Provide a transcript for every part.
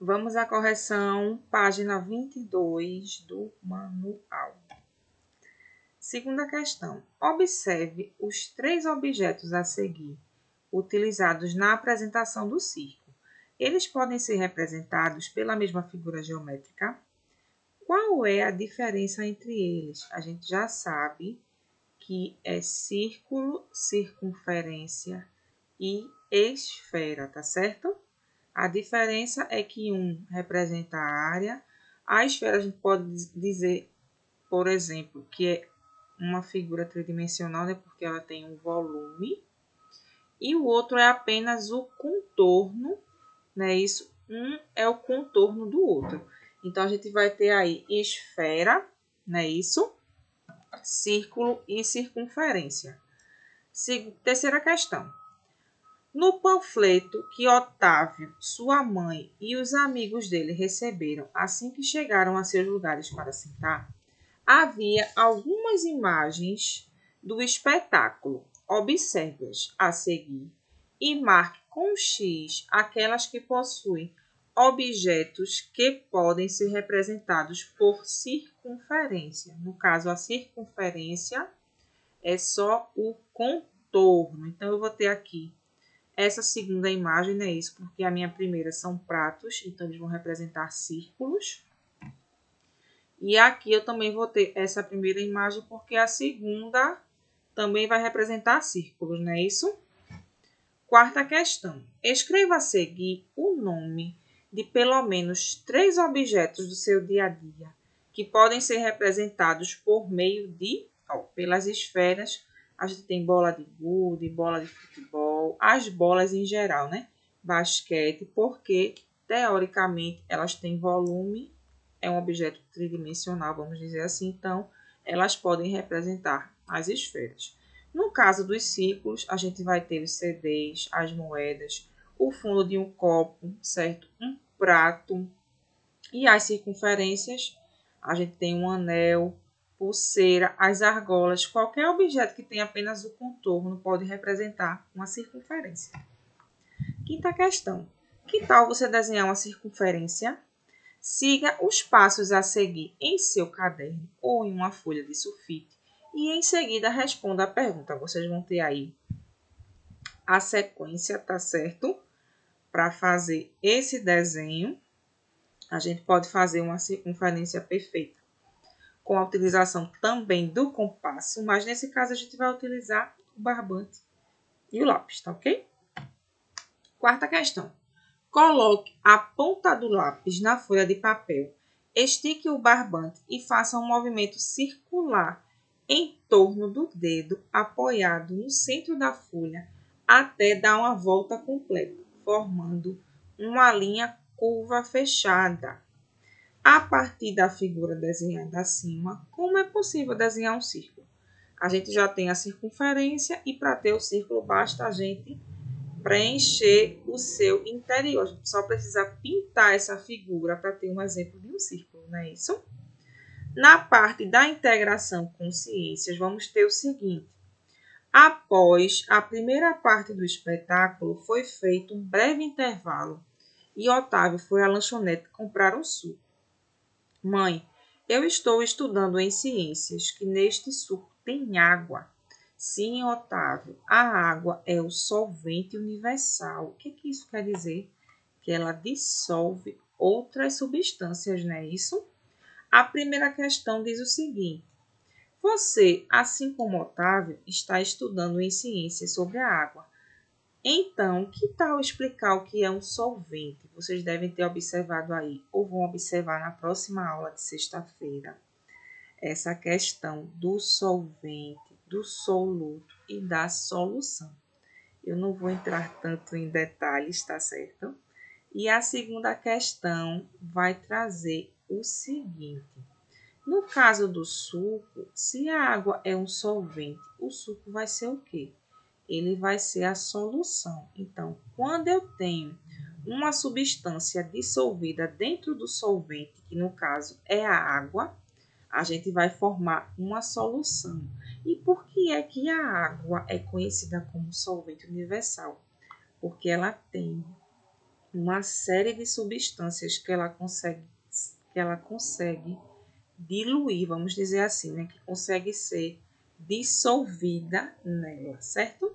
Vamos à correção, página 22 do manual. Segunda questão. Observe os 3 objetos a seguir, utilizados na apresentação do círculo. Eles podem ser representados pela mesma figura geométrica? Qual é a diferença entre eles? A gente já sabe que é círculo, circunferência e esfera, tá certo? A diferença é que um representa a área. A esfera a gente pode dizer, por exemplo, que é uma figura tridimensional, né, porque ela tem um volume. E o outro é apenas o contorno, né? Isso, um é o contorno do outro. Então, a gente vai ter aí esfera, né? Isso, círculo e circunferência. Terceira questão. No panfleto que Otávio, sua mãe e os amigos dele receberam assim que chegaram a seus lugares para sentar, havia algumas imagens do espetáculo. Observe-as a seguir e marque com X aquelas que possuem objetos que podem ser representados por circunferência. No caso, a circunferência é só o contorno. Então, eu vou ter aqui essa segunda imagem, não é isso, porque a minha primeira são pratos, então eles vão representar círculos. E aqui eu também vou ter essa primeira imagem, porque a segunda também vai representar círculos, não é isso? Quarta questão. Escreva a seguir o nome de pelo menos 3 objetos do seu dia a dia, que podem ser representados por meio de, pelas esferas. A gente tem bola de gude, bola de futebol, as bolas em geral, né? Basquete, porque teoricamente elas têm volume, é um objeto tridimensional, vamos dizer assim, então elas podem representar as esferas. No caso dos círculos, a gente vai ter os CDs, as moedas, o fundo de um copo, certo? Um prato. E as circunferências, a gente tem um anel, pulseira, as argolas. Qualquer objeto que tenha apenas o contorno pode representar uma circunferência. Quinta questão. Que tal você desenhar uma circunferência? Siga os passos a seguir em seu caderno ou em uma folha de sulfite e em seguida responda a pergunta. Vocês vão ter aí a sequência, tá certo? Para fazer esse desenho, a gente pode fazer uma circunferência perfeita com a utilização também do compasso, mas nesse caso a gente vai utilizar o barbante e o lápis, tá ok? Quarta questão. Coloque a ponta do lápis na folha de papel, estique o barbante e faça um movimento circular em torno do dedo apoiado no centro da folha até dar uma volta completa, formando uma linha curva fechada. A partir da figura desenhada acima, como é possível desenhar um círculo? A gente já tem a circunferência e para ter o círculo basta a gente preencher o seu interior. A gente só precisa pintar essa figura para ter um exemplo de um círculo, não é isso? Na parte da integração com ciências, vamos ter o seguinte. Após a primeira parte do espetáculo, foi feito um breve intervalo e Otávio foi à lanchonete comprar um suco. Mãe, eu estou estudando em ciências que neste suco tem água. Sim, Otávio, a água é o solvente universal. O que isso quer dizer? Que ela dissolve outras substâncias, não é isso? A primeira questão diz o seguinte. Você, assim como Otávio, está estudando em ciências sobre a água. Então, que tal explicar o que é um solvente? Vocês devem ter observado aí, ou vão observar na próxima aula de sexta-feira, essa questão do solvente, do soluto e da solução. Eu não vou entrar tanto em detalhes, tá certo? E a segunda questão vai trazer o seguinte. No caso do suco, se a água é um solvente, o suco vai ser o quê? Ele vai ser a solução. Então, quando eu tenho uma substância dissolvida dentro do solvente, que no caso é a água, a gente vai formar uma solução. E por que é que a água é conhecida como solvente universal? Porque ela tem uma série de substâncias que ela consegue diluir, vamos dizer assim, né? Que consegue ser dissolvida nela, certo?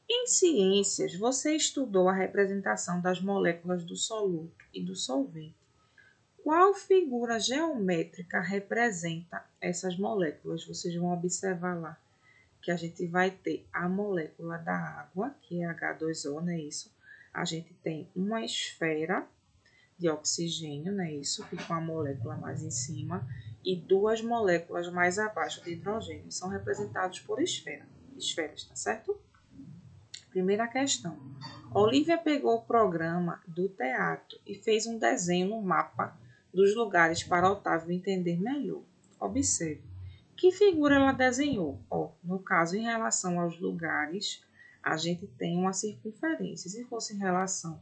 Em ciências, você estudou a representação das moléculas do soluto e do solvente. Qual figura geométrica representa essas moléculas? Vocês vão observar lá que a gente vai ter a molécula da água, que é H2O, não é isso? A gente tem uma esfera de oxigênio, não é isso? Que com a molécula mais em cima, e duas moléculas mais abaixo de hidrogênio. São representados por esferas, tá certo? Primeira questão. Olivia pegou o programa do teatro e fez um desenho no mapa dos lugares para Otávio entender melhor. Observe. Que figura ela desenhou? No caso, em relação aos lugares, a gente tem uma circunferência. Se fosse em relação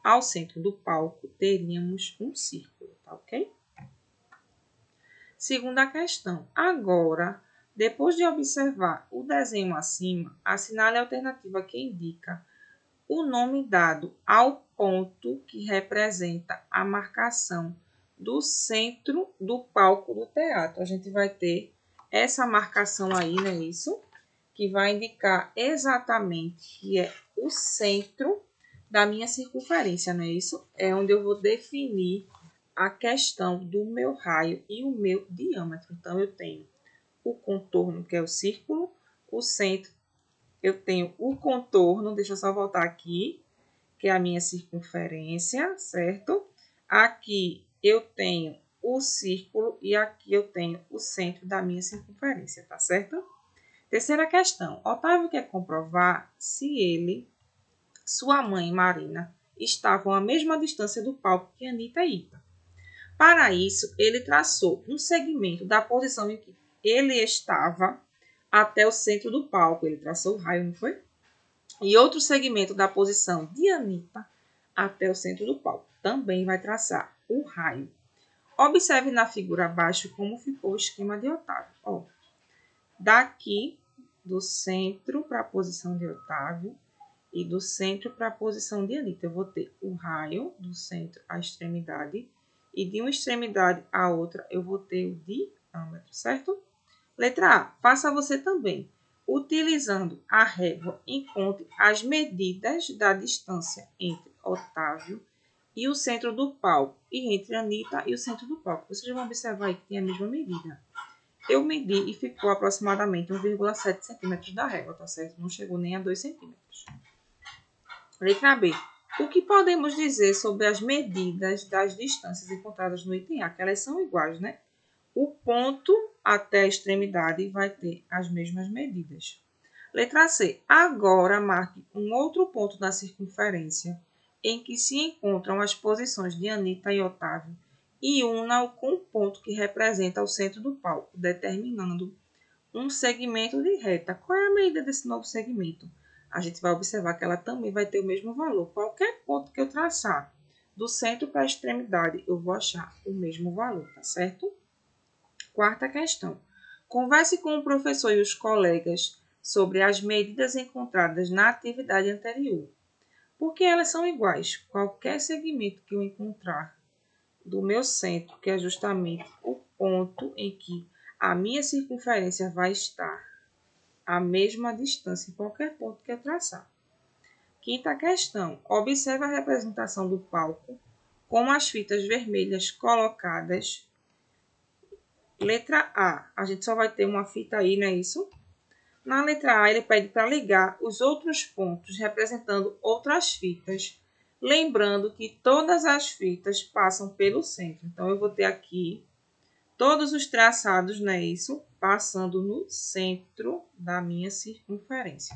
ao centro do palco, teríamos um círculo, tá ok? Segunda questão. Agora, depois de observar o desenho acima, assinale a alternativa que indica o nome dado ao ponto que representa a marcação do centro do palco do teatro. A gente vai ter essa marcação aí, não é isso? Que vai indicar exatamente que é o centro da minha circunferência, não é isso? É onde eu vou definir a questão do meu raio e o meu diâmetro. Então, eu tenho o contorno, que é o círculo, o centro, eu tenho o contorno, deixa eu só voltar aqui, que é a minha circunferência, certo? Aqui eu tenho o círculo e aqui eu tenho o centro da minha circunferência, tá certo? Terceira questão. Otávio quer comprovar se sua mãe Marina, estavam à mesma distância do palco que Anitta e Ita. Para isso, ele traçou um segmento da posição em que ele estava até o centro do palco. Ele traçou o raio, não foi? E outro segmento da posição de Anitta até o centro do palco. Também vai traçar o raio. Observe na figura abaixo como ficou o esquema de Otávio. Daqui, do centro para a posição de Otávio e do centro para a posição de Anitta. Eu vou ter o raio do centro à extremidade e de uma extremidade à outra eu vou ter o diâmetro, certo? Letra A. Faça você também. Utilizando a régua, encontre as medidas da distância entre Otávio e o centro do palco e entre Anitta e o centro do palco. Vocês vão observar aí que tem a mesma medida. Eu medi e ficou aproximadamente 1,7 centímetros da régua, tá certo? Não chegou nem a 2 centímetros. Letra B. O que podemos dizer sobre as medidas das distâncias encontradas no item A? Que elas são iguais, né? O ponto até a extremidade vai ter as mesmas medidas. Letra C. Agora marque um outro ponto na circunferência em que se encontram as posições de Anitta e Otávio e una-o com o ponto que representa o centro do palco, determinando um segmento de reta. Qual é a medida desse novo segmento? A gente vai observar que ela também vai ter o mesmo valor. Qualquer ponto que eu traçar do centro para a extremidade, eu vou achar o mesmo valor, tá certo? Quarta questão. Converse com o professor e os colegas sobre as medidas encontradas na atividade anterior. Porque elas são iguais. Qualquer segmento que eu encontrar do meu centro, que é justamente o ponto em que a minha circunferência vai estar à mesma distância em qualquer ponto que eu traçar. Quinta questão. Observe a representação do palco com as fitas vermelhas colocadas. Letra A. A gente só vai ter uma fita aí, não é isso? Na letra A, ele pede para ligar os outros pontos representando outras fitas. Lembrando que todas as fitas passam pelo centro. Então, eu vou ter aqui todos os traçados, não é isso? Passando no centro da minha circunferência.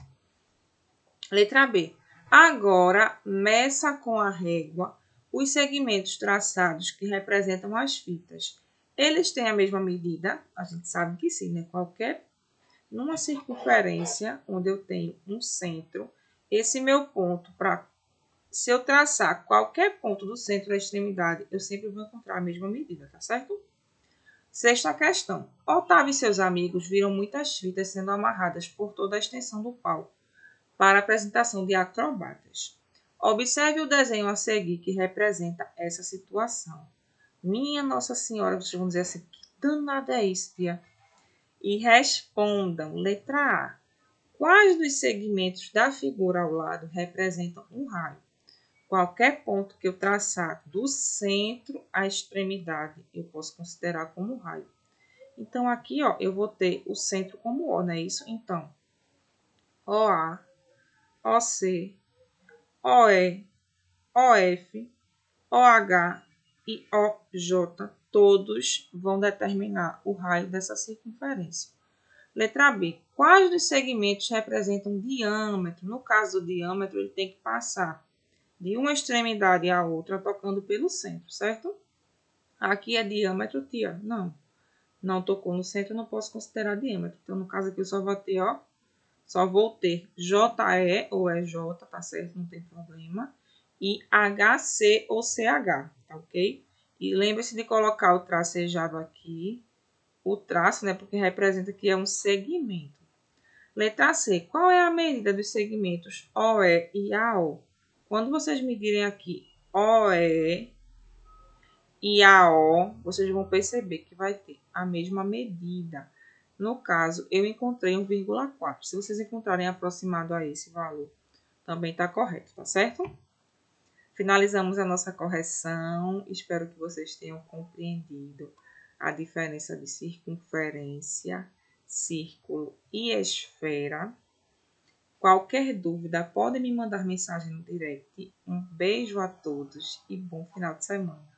Letra B. Agora, meça com a régua os segmentos traçados que representam as fitas. Eles têm a mesma medida? A gente sabe que sim, né? Numa circunferência onde eu tenho um centro, esse meu ponto, se eu traçar qualquer ponto do centro da extremidade, eu sempre vou encontrar a mesma medida, tá certo? Sexta questão. Otávio e seus amigos viram muitas fitas sendo amarradas por toda a extensão do palco para a apresentação de acrobatas. Observe o desenho a seguir que representa essa situação. Minha Nossa Senhora, vocês vão dizer assim, que danada é isso, tia? E respondam, letra A. Quais dos segmentos da figura ao lado representam um raio? Qualquer ponto que eu traçar do centro à extremidade, eu posso considerar como raio. Então, aqui, ó, eu vou ter o centro como O, não é isso? Então, OA, OC, OE, OF, OH e OJ, todos vão determinar o raio dessa circunferência. Letra B. Quais dos segmentos representam diâmetro? No caso do diâmetro, ele tem que passar de uma extremidade à outra, tocando pelo centro, certo? Aqui é diâmetro, tia? Não. Não tocou no centro, não posso considerar diâmetro. Então, no caso aqui, eu só vou ter, ó, só vou ter JE ou EJ, tá certo? Não tem problema. E HC ou CH, tá ok? E lembre-se de colocar o tracejado aqui, o traço, né? Porque representa que é um segmento. Letra C. Qual é a medida dos segmentos OE e AO? Quando vocês medirem aqui OE e AO, vocês vão perceber que vai ter a mesma medida. No caso, eu encontrei 1,4. Se vocês encontrarem aproximado a esse valor, também está correto, tá certo? Finalizamos a nossa correção. Espero que vocês tenham compreendido a diferença de circunferência, círculo e esfera. Qualquer dúvida, podem me mandar mensagem no direct. Um beijo a todos e bom final de semana.